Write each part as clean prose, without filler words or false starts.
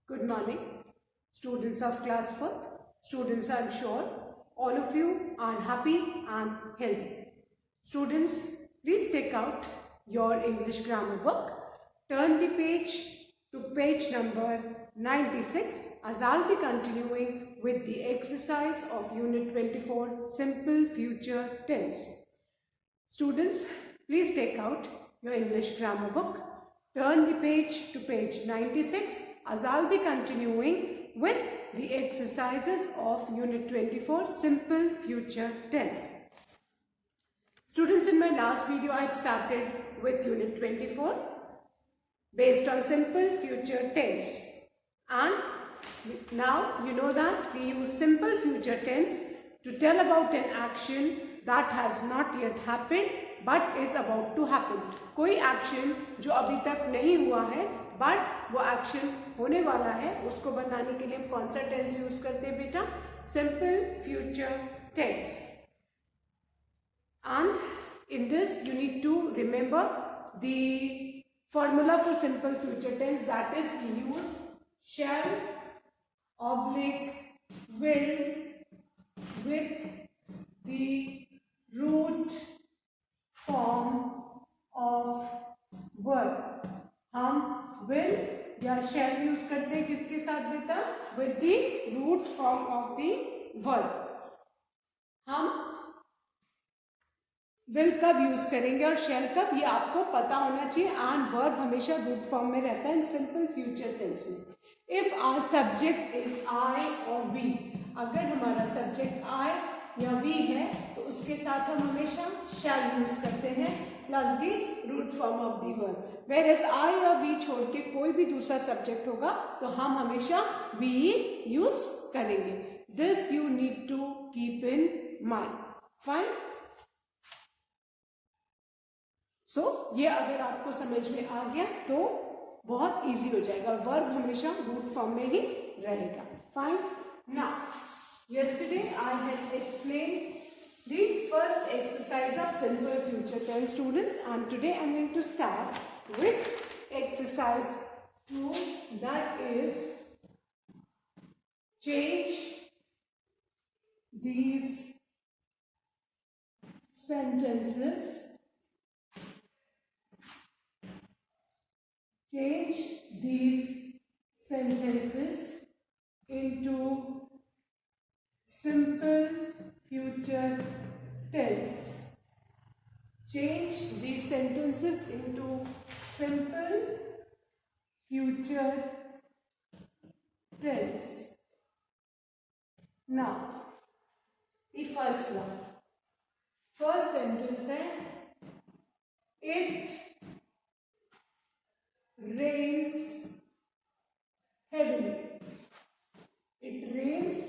Good morning, students of class 4th. Students, I am sure all of you are happy and healthy. Students, please take out your English grammar book. Turn the page to page number 96 as I'll be continuing with the exercise of Unit 24, Simple Future Tense. Students, please take out your English grammar book. Turn the page to page 96 as I'll be continuing with the exercises of Unit 24, Simple Future Tense. Students, in my last video, I started with Unit 24 based on Simple Future Tense. And now you know that we use Simple Future Tense to tell about an action that has not yet happened but is about to happen. कोई action जो अभी तक नहीं हुआ है but वो action होने वाला है, उसको बताने के लिए हम कौन सा टेंस यूज करते हैं बेटा? Simple future tense. And in this you need to remember the formula for simple future tense, that is we use shall oblique will with the root form of verb. हम will या shall use करते हैं किसके साथ बेटा? with the root form of the verb. हम will कब use करेंगे और shall कब, ये आपको पता होना चाहिए. एंड verb हमेशा root form में रहता है इन simple future tense में. if our subject is I or we, अगर हमारा subject I या we है तो उसके साथ हम हमेशा shall यूज करते हैं plus the root form of the verb. whereas I या we छोड़ के कोई भी दूसरा सब्जेक्ट होगा तो हम हमेशा we यूज करेंगे. This you need to keep in mind. Fine. So ये अगर आपको समझ में आ गया तो बहुत इजी हो जाएगा. वर्ब हमेशा रूट फॉर्म में ही रहेगा. Fine. Now yesterday I had explained the first exercise of simple future tense, students, and today I am going to start with exercise 2, that is change these sentences. Change these sentences into simple future tense. Change these sentences into simple future tense. Now, the first one. First sentence है it rains heavily. It rains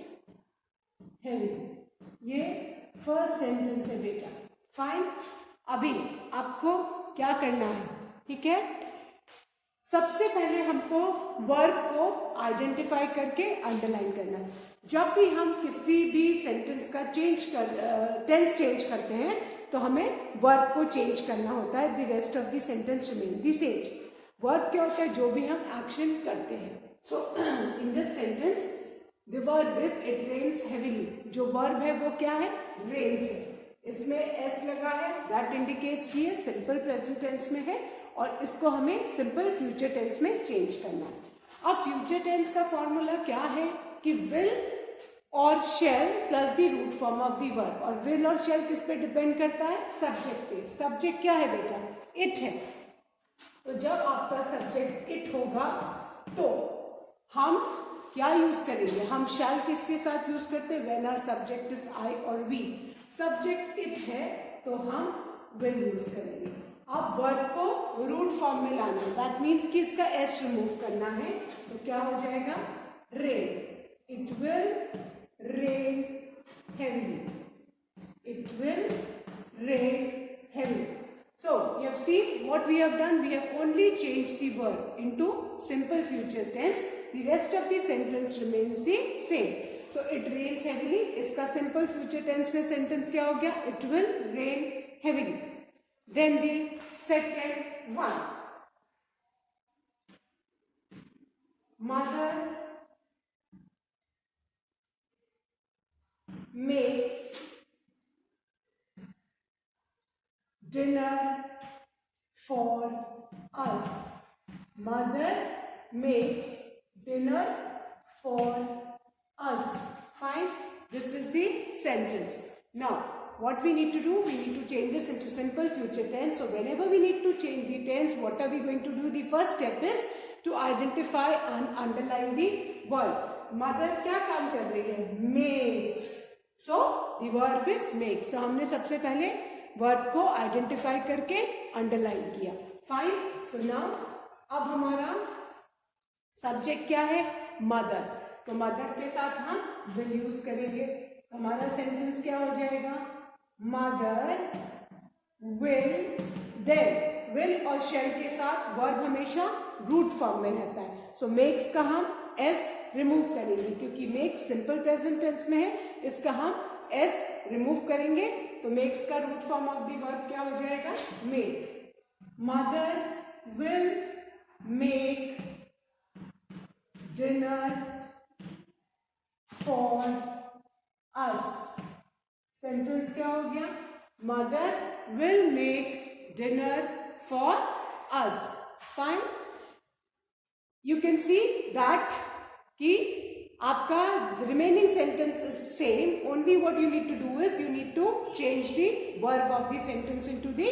heavily. ये first sentence है बेटा. Fine. अभी आपको क्या करना है? ठीक है, सबसे पहले हमको वर्ब को आइडेंटिफाई करके अंडरलाइन करना है. जब भी हम किसी भी सेंटेंस का टेंस चेंज करते हैं तो हमें वर्ब को चेंज करना होता है. The rest of the sentence remain the same. Verb क्या होता है? जो भी हम एक्शन करते हैं. So in this sentence the verb is it rains heavily. जो verb है वो क्या है? rains है. इसमें s लगा है, that indicates कि ये simple present tense में है और इसको हमें simple future tense में change करना है. अब future tense का formula क्या है कि will और shall plus the root form of the verb. और will और shall किस पे डिपेंड करता है? subject पे. subject क्या है बेटा? it है. तो जब आपका subject it होगा तो हम क्या यूज करेंगे? हम shall किसके साथ यूज करते हैं? when our subject is I और we. subject it है तो हम will यूज करेंगे. अब वर्ब को रूट फॉर्म में लाना है. दैट मीन्स कि इसका s रिमूव करना है तो क्या हो जाएगा? rain. it will rain heavily. it will rain heavily. So, you have seen what we have done. We have only changed the verb into simple future tense. The rest of the sentence remains the same. So, it rains heavily. इसका simple future tense में sentence क्या हो गया? It will rain heavily. Then the second one. mother makes dinner for us. Mother makes dinner for us. Fine. This is the sentence. Now, what we need to do? We need to change this into simple future tense. So, whenever we need to change the tense, what are we going to do? The first step is to identify and underline the word. Mother क्या काम कर रही है? Makes. So, the verb is makes. So, हमने सबसे पहले verb को identify करके अंडरलाइन किया. फाइन. सो नाउ अब हमारा सब्जेक्ट क्या है? मदर. तो मदर के साथ हम विल यूज करेंगे. हमारा सेंटेंस क्या हो जाएगा? Mother will. देन विल और शेल के साथ वर्ब हमेशा रूट फॉर्म में रहता है. सो मेक्स का हम एस रिमूव करेंगे क्योंकि मेक सिंपल प्रेजेंट टेंस में है. इसका हम एस रिमूव करेंगे तो मेक्स का root form of the verb क्या हो जाएगा? Make. Mother will make dinner for us. Sentence क्या हो गया? Mother will make dinner for us. Fine. You can see that कि आपका remaining sentence is same. Only what you need to do is you need to change the verb of the sentence into the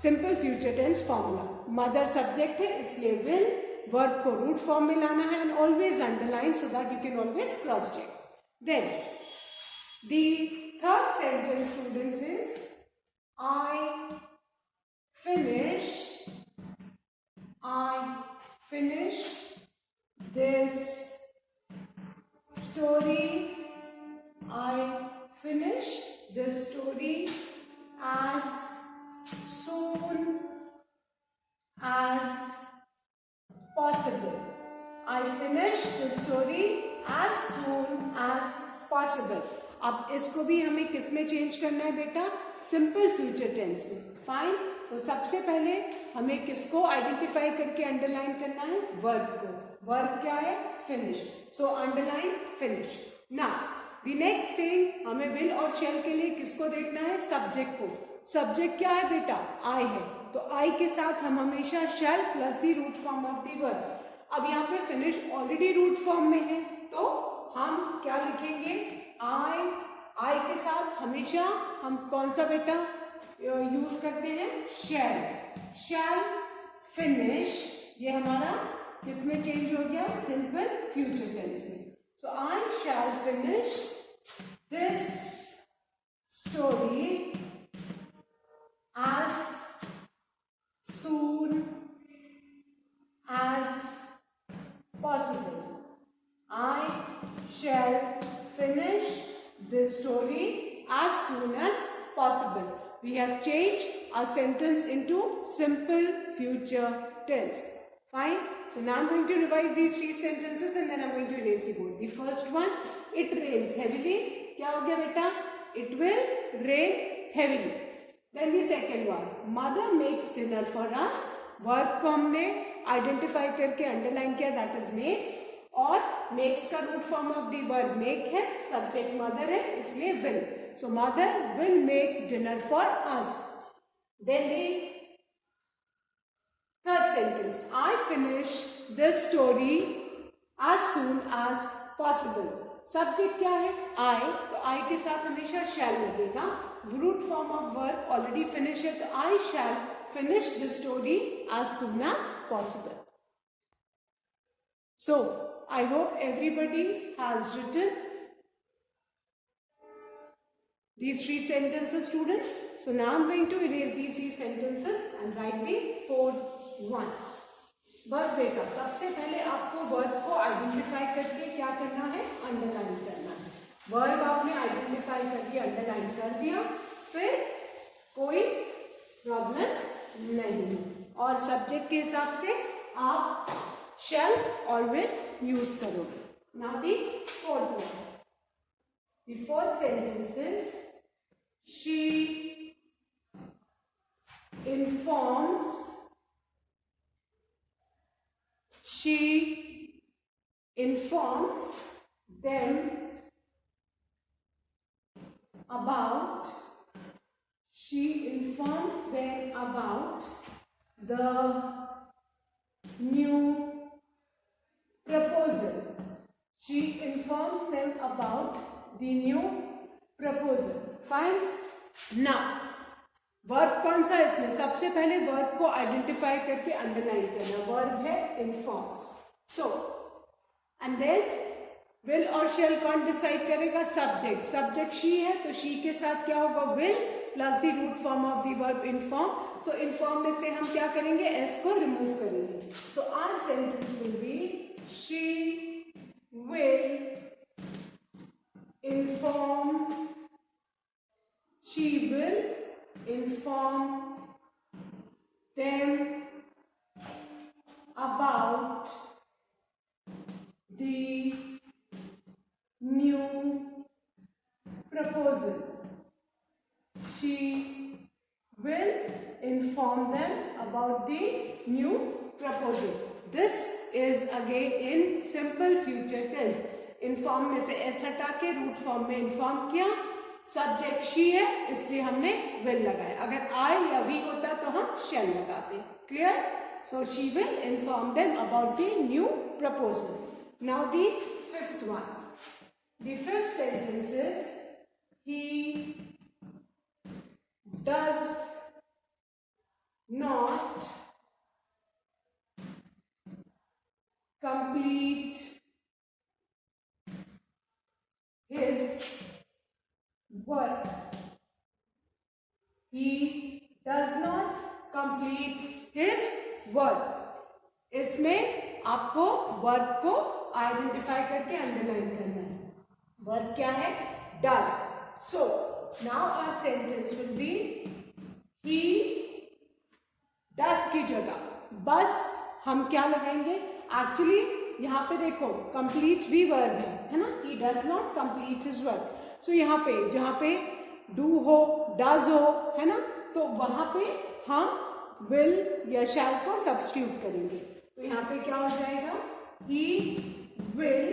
simple future tense formula. Mother subject है इसलिए will. Verb को root form में लाना है and always underline so that you can always cross check. Then the third sentence students is I finish this story. I finish this story as soon as possible. I finish the story as soon as possible. अब इसको भी हमें किस में change करना है बेटा? Simple future tense में. फाइन. सो सबसे पहले हमें किसको आइडेंटिफाई करके अंडरलाइन करना है? वर्ब को. वर्ब क्या है? Finish. So underline finish. Now the next thing हमें विल और शेल के लिए किसको देखना है? सब्जेक्ट को. सब्जेक्ट क्या है बेटा? आई है. तो आई के साथ हम हमेशा shall plus the root form of the verb. अब यहाँ पे फिनिश ऑलरेडी रूट फॉर्म में है तो हम क्या लिखेंगे? आई के साथ हमेशा हम कौन सा बेटा यूज करते हैं? शैल. शैल फिनिश. ये हमारा किसमें चेंज हो गया? सिंपल फ्यूचर टेंस में. So I shall finish this story as soon as possible. I shall finish this story as soon as possible. We have changed our sentence into simple future tense. Fine. So now I'm going to revise these three sentences and then I'm going to erase the board. The first one, it rains heavily. क्या हो गया बेटा? It will rain heavily. Then the second one, mother makes dinner for us. Verb को हमने identify करके underline किया, that is makes. और makes का root form of the verb make है. सब्जेक्ट मदर है इसलिए will. So mother will make dinner for us. Then the third sentence, I finish this story as soon as possible. Subject क्या है? आई. तो आई के साथ हमेशा शैल लगेगा. Root form of verb already finish है तो आई शैल finish the story as soon as possible. So, I hope everybody has written these three sentences, students. So, now I'm going to erase these three sentences and write the fourth one. बस बेटा सबसे पहले आपको verb को identify करके क्या करना है? अंडरलाइन करना है. वर्ब आपने आइडेंटिफाई करके अंडरलाइन कर दिया, फिर कोई प्रॉब्लम नहीं. और सब्जेक्ट के हिसाब से आप शैल और विल यूज करोगे. Now the fourth one. The fourth sentence is she she informs them about the new proposal. She informs them about the new proposal. Fine. Now verb कौन सा है इसमें? सबसे पहले वर्ब को आइडेंटिफाई करके अंडरलाइन करना. वर्ब है informs. So and then will और शेल कौन डिसाइड करेगा? सब्जेक्ट. सब्जेक्ट शी है तो शी के साथ क्या होगा? Will plus the root form of the verb inform. So inform में से हम क्या करेंगे? एस को रिमूव करेंगे. So our sentence will be she will inform them about the new proposal. She will inform them about the new proposal. This is again in simple future tense. Inform में से S हटा के root form में inform किया. Subject she है इसलिए हमने will लगाया. अगर आई या वी होता तो हम शेल लगाते. Clear? So she will inform them about the new proposal. Now the fifth one. The fifth sentence is he does not complete his work. He does not complete his work. इसमें आपको verb को identify करके underline करना है. Verb क्या है? does. So now our sentence will be he does की जगह बस हम क्या लगाएंगे? एक्चुअली यहाँ पे देखो कंप्लीट भी वर्ब है ना. He does not complete his work. So यहाँ पे जहाँ पे डू हो डज हो है ना तो वहां पे हम विल या शैल को सब्स्टिट्यूट करेंगे. तो यहाँ पे क्या हो जाएगा? He will.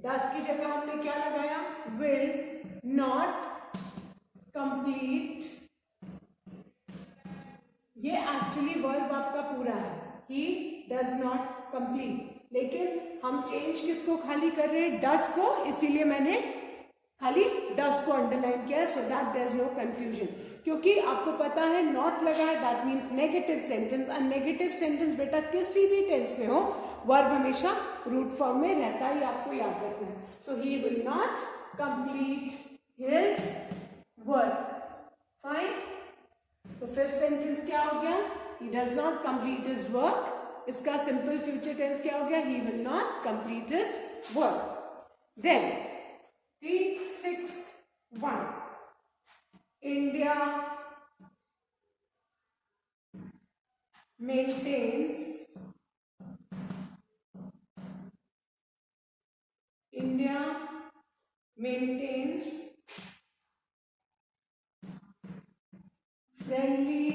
डज की जगह हमने क्या लगाया? Will not complete. ये एक्चुअली वर्ब आपका पूरा है. ही डज नॉट कंप्लीट. लेकिन हम चेंज किसको खाली कर रहे हैं? डस को. इसीलिए मैंने खाली डस को अंडरलाइन किया है so that there is no confusion. क्योंकि आपको पता है नॉट लगा है दैट मीन्स नेगेटिव सेंटेंस. और नेगेटिव सेंटेंस बेटा किसी भी टेंस में हो वर्ब हमेशा रूट फॉर्म में रहता है. ये आपको याद रखना है. So he will not complete his work. Fine. So fifth sentence क्या हो गया? He does not complete his work. इसका सिंपल फ्यूचर टेंस क्या हो गया? He will not complete his work. Then the sixth one. India maintains friendly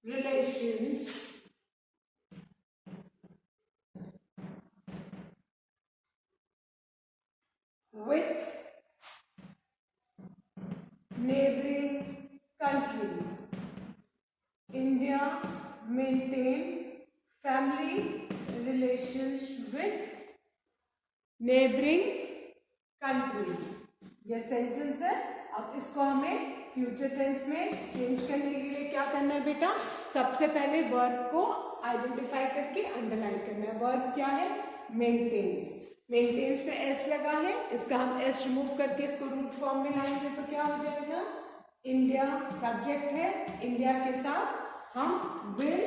relations with neighboring countries. India maintain family relations with neighboring countries. ये sentence है. अब इसको हमें future tense में चेंज करने के लिए क्या करना है बेटा? सबसे पहले वर्ब को आइडेंटिफाई करके अंडरलाइन करना है. वर्ब क्या है? मेंटेन्स. मेंटेन्स में एस लगा है. इसका हम एस रिमूव करके इसको रूट फॉर्म में लाएंगे तो क्या हो जाएगा? इंडिया सब्जेक्ट है. इंडिया के साथ हम will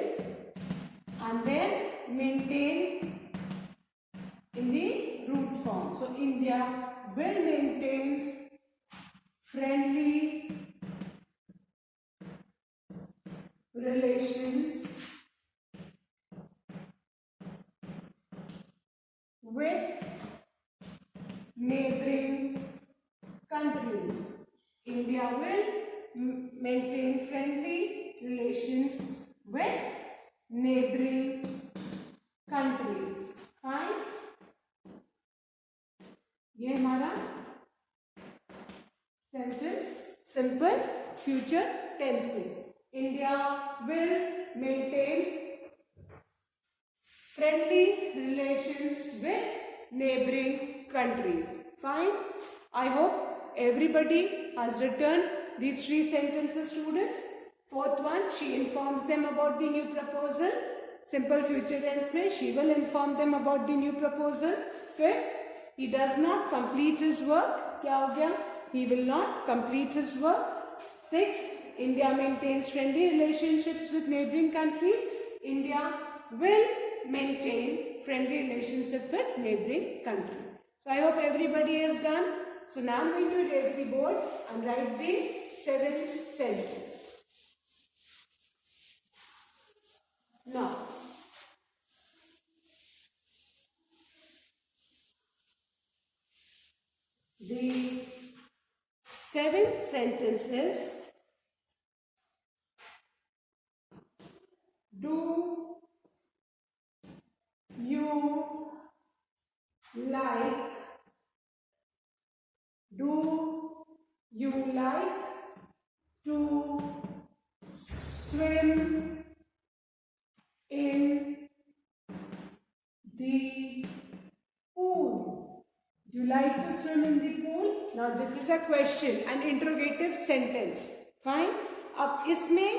and then maintain in the root form. So India will maintain friendly relations with neighboring countries. India will maintain friendly relations with neighboring ये हमारा सेंटेंस सिंपल फ्यूचर टेंस में, India will maintain friendly relations with neighboring countries. Fine. I hope everybody has written these three sentences, students. Fourth one, she informs them about the new proposal. Simple future tense mein she will inform them about the new proposal. Fifth, he does not complete his work. Kya ho gaya? He will not complete his work. Sixth, India maintains friendly relationships with neighboring countries. India will maintain friendly relationship with neighboring country. So I hope everybody has done. So now I'm going to erase the board and write the 7th sentence. Now, the 7th sentence is, do you like to swim in the pool? Do you like to swim in the pool? Now this is a question, an interrogative sentence. Fine. अब इसमें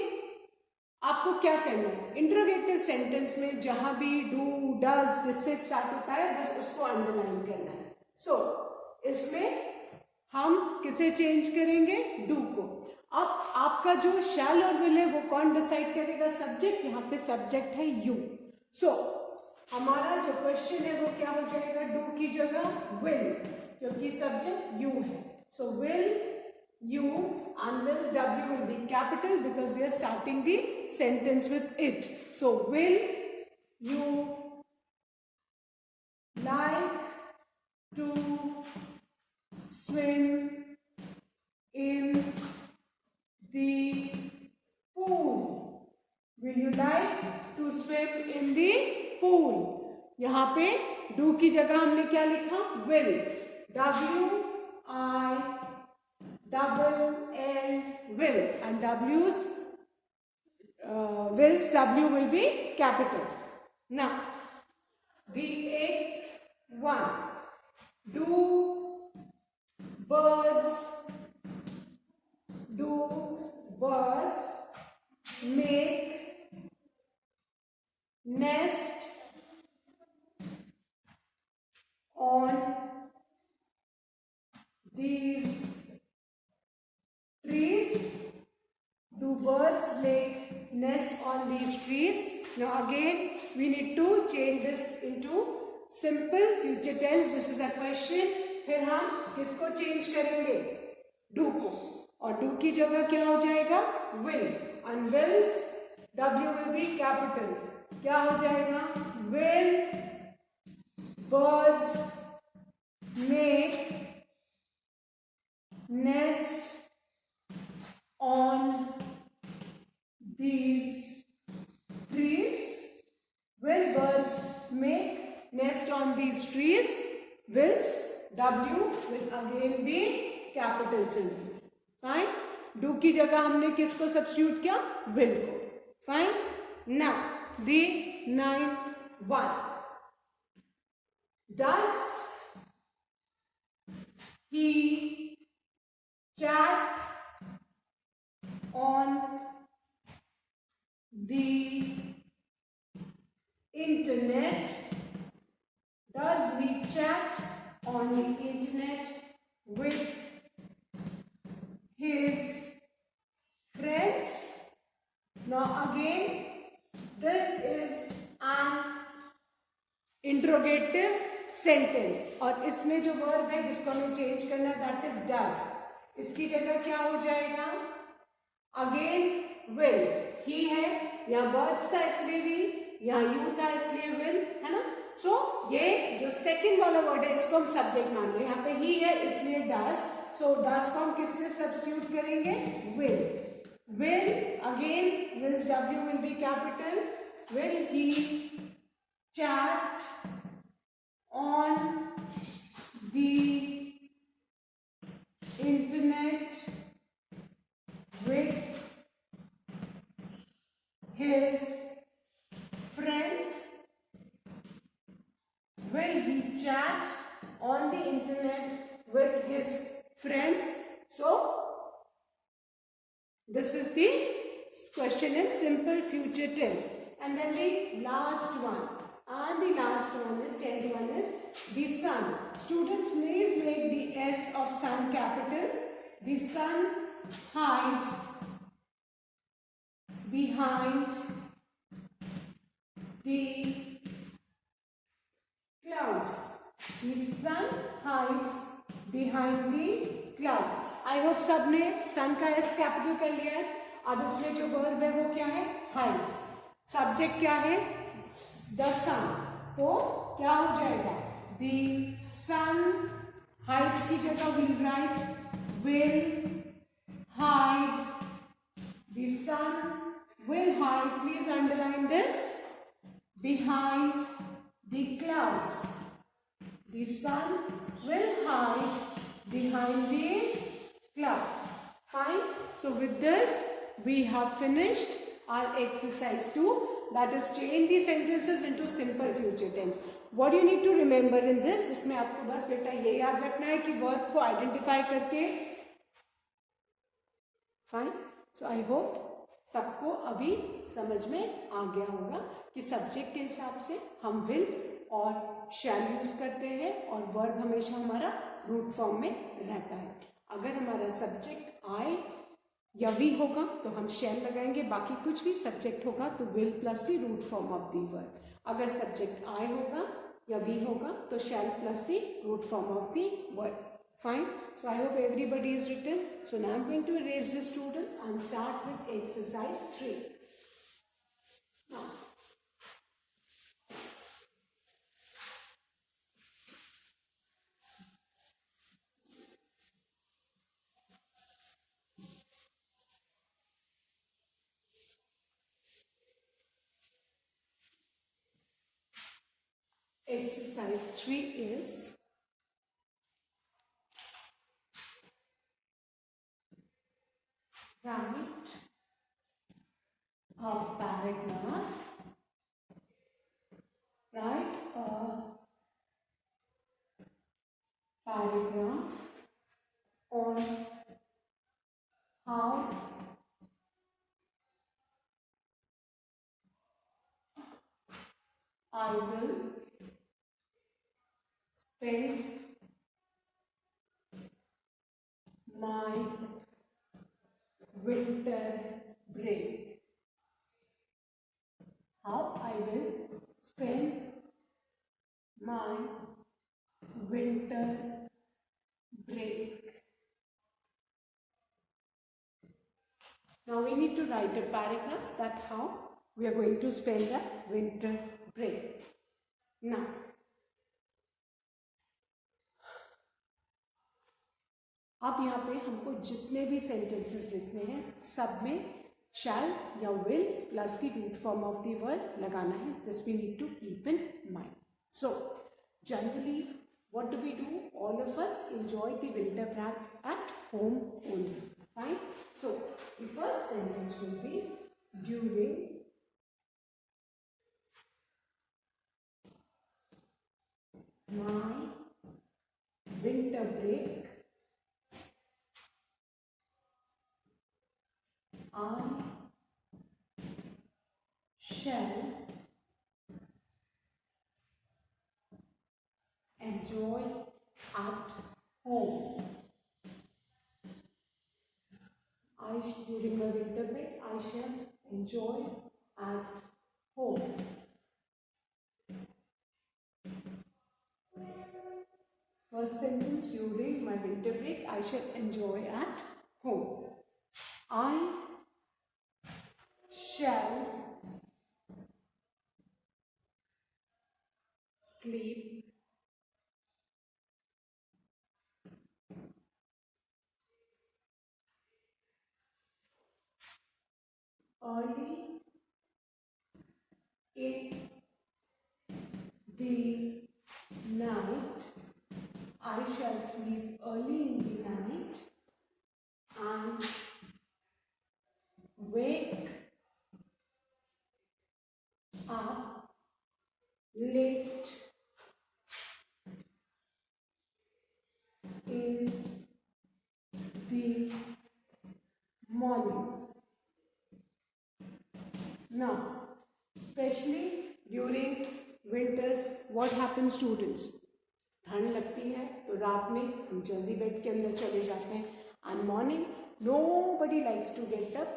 आपको क्या करना है? Interrogative sentence में जहां भी do does जिससे स्टार्ट होता है बस उसको अंडरलाइन करना है. सो इसमें हम किसे चेंज करेंगे? डू को. अब आपका जो शैल और विल है वो कौन डिसाइड करेगा? सब्जेक्ट. यहाँ पे सब्जेक्ट है यू. सो हमारा जो क्वेश्चन है वो क्या हो जाएगा? डू की जगह विल, क्योंकि सब्जेक्ट यू है. So will you and this W will be capital because we are starting the sentence with it. So will you like to swim in the pool? Will you like to swim in the pool? यहाँ पे do की जगह हमने क्या लिखा? Will. W-I-double-L will, and W's will's W will be capital. Now the 8th one, do birds make nest on these trees? Do birds make nest on these trees? Now again we need to change this into simple future tense. This is a question. फिर हम किसको change करेंगे? Do को. और do की जगह क्या हो जाएगा? will. And will's W will be capital. क्या हो जाएगा? Will birds make nest on these trees? Will birds make nest on these trees? Will's W will again be capital children. Fine. Do की जगह हमने किसको सब्स्टिट्यूट किया? will को. Fine. Now the 9th one. Does he chat on the internet? Does he chat on the internet with his friends? Now again, this is an interrogative sentence और इसमें जो verb है जिसको हमें चेंज करना है दैट इज डज. इसकी जगह क्या हो जाएगा? Again will. ही है, यहाँ बर्ड्स था इसलिए विल, यहाँ यू था इसलिए विल, है ना. सो ये जो सेकंड वाला वर्ड है इसको हम सब्जेक्ट मान लें. यहाँ पे ही है इसलिए डज. सो डज को हम किससे सब्स्टिट्यूट करेंगे? Will. Will again wills W will be capital. Will he chat on the internet with his friends? Will he chat on the internet with his friends? So, this is the question in simple future tense. And then the last one. And the last one is, 10th one is the sun. Students, please make the S of sun capital. The sun hides behind the clouds. The sun hides behind the clouds. I hope सबने sun का S capital कर लिया है. अब इसमें जो verb है वो क्या है? hides. सब्जेक्ट क्या है? the sun. तो क्या हो जाएगा? the sun hides की जगह will write will hide. The sun will hide. Please underline this. Behind the clouds. The sun will hide behind the clouds. Fine. So with this we have finished our exercise 2, that is change the sentences into simple future tense. What you need to remember in this, इसमें आपको बस बेटा ये याद रखना है कि verb को आइडेंटिफाई करके. फाइन. सो आई होप सबको अभी समझ में आ गया होगा कि सब्जेक्ट के हिसाब से हम विल और शैल यूज करते हैं और वर्ब हमेशा हमारा रूट फॉर्म में रहता है. अगर हमारा सब्जेक्ट आए या वी होगा तो हम शैल लगाएंगे, बाकी कुछ भी सब्जेक्ट होगा तो will plus the root form of the verb. अगर सब्जेक्ट आए होगा या वी होगा तो shall plus the root form of the verb. Fine. So I hope everybody is written. So now I'm going to erase the students and start with exercise 3. Now, exercise 3 is write a paragraph. Write a paragraph on how I will spend my winter break. How I will spend my winter break. Now we need to write a paragraph that how we are going to spend the winter break. Now, अब यहाँ पे हमको जितने भी sentences लिखने हैं सब में शैल या will plus the root form of the verb लगाना है. This we need to keep in mind. So generally what do we do? All of us enjoy the winter break at home only. Fine. So the first sentence will be during my winter break I shall enjoy at home. During my winter break, I shall enjoy at home. First sentence, during my winter break, I shall enjoy at home. I shall sleep early in the night. I shall sleep early in the night late in the morning. Now, especially during winters, what happens students? ठंड लगती है तो रात में हम जल्दी bed के अंदर चले जाते हैं, and morning nobody likes to get up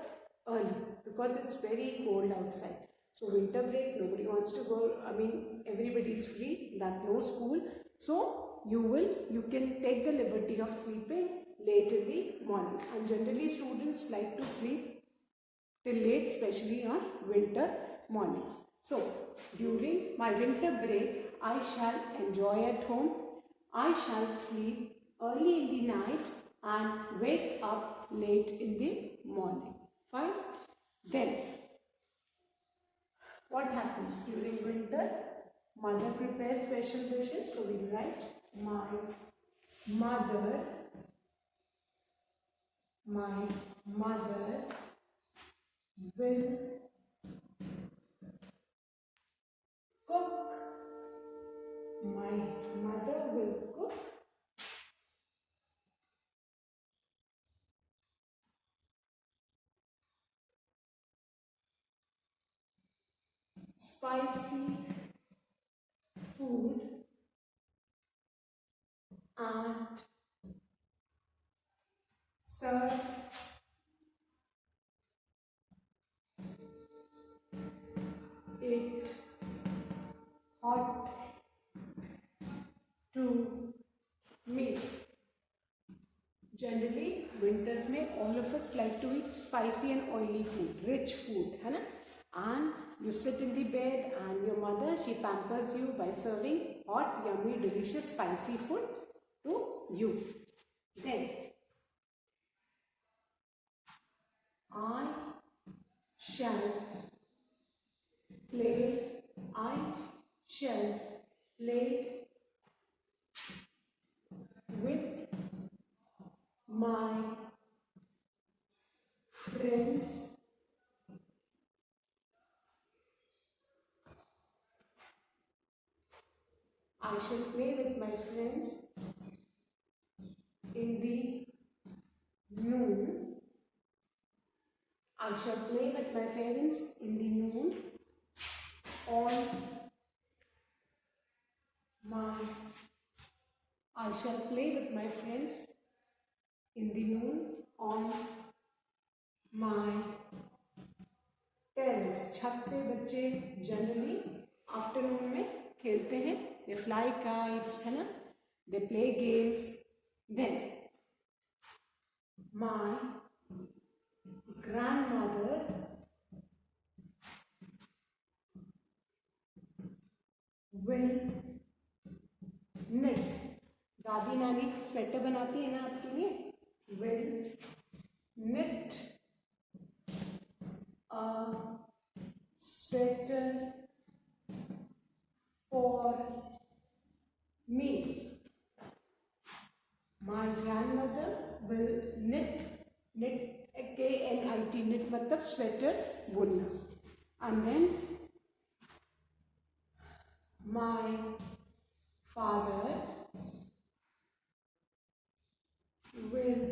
early because it's very cold outside. So winter break, nobody wants to go. I mean, everybody is free, that no school. So you can take the liberty of sleeping late in the morning. And generally students like to sleep till late, especially on winter mornings. So during my winter break, I shall enjoy at home. I shall sleep early in the night and wake up late in the morning. Fine. Then what happens during winter? Mother prepares special dishes. So we write my mother will cook. My mother will cook spicy food and serve it hot to me. Generally winters में all of us like to eat spicy and oily food, rich food, है ना? And you sit in the bed and your mother, she pampers you by serving hot, yummy, delicious, spicy food to you. Then I shall play with my friends I shall play with my friends in the noon. I shall play with my parents in the noon on my I shall play with my friends in the noon on my terrace. छत पे बच्चे generally afternoon में खेलते हैं. They fly kites, है ना? They play games. Then my grandmother will knit. दादी नानी स्वेटर बनाती है ना आपके लिए. Will knit a sweater for me. My grandmother will knit KNIT, knit मतलब स्वेटर बुनना. And then my father will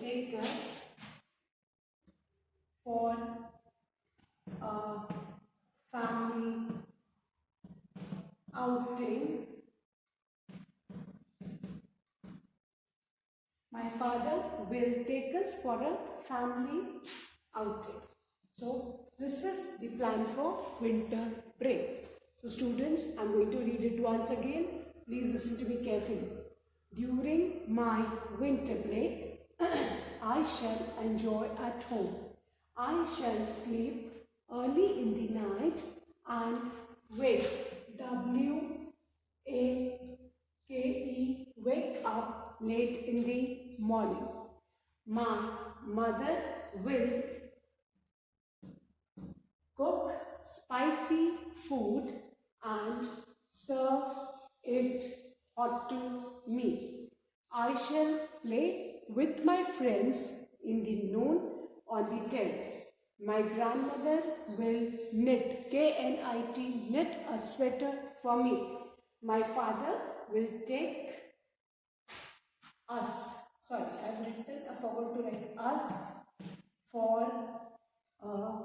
take us for a family outing. My father will take us for a family outing. So this is the plan for winter break. So students, I'm going to read it once again. Please listen to me carefully. During my winter break, I shall enjoy at home. I shall sleep early in the night and wake, W-A-K-E, wake up late in the morning. My mother will cook spicy food and serve it hot to me. I shall play with my friends in the noon on the terrace. My grandmother will knit, K-N-I-T, knit a sweater for me. My father will take us, sorry, I forgot to write us for a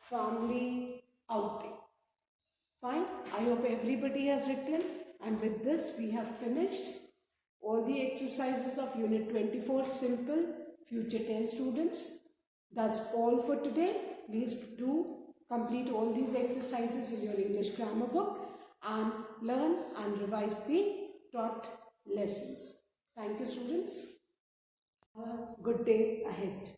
family outing. Fine, I hope everybody has written, and with this we have finished all the exercises of Unit 24 Simple Future Tense students. That's all for today. Please do complete all these exercises in your English grammar book and learn and revise the taught lessons. Thank you, students. Have a good day ahead.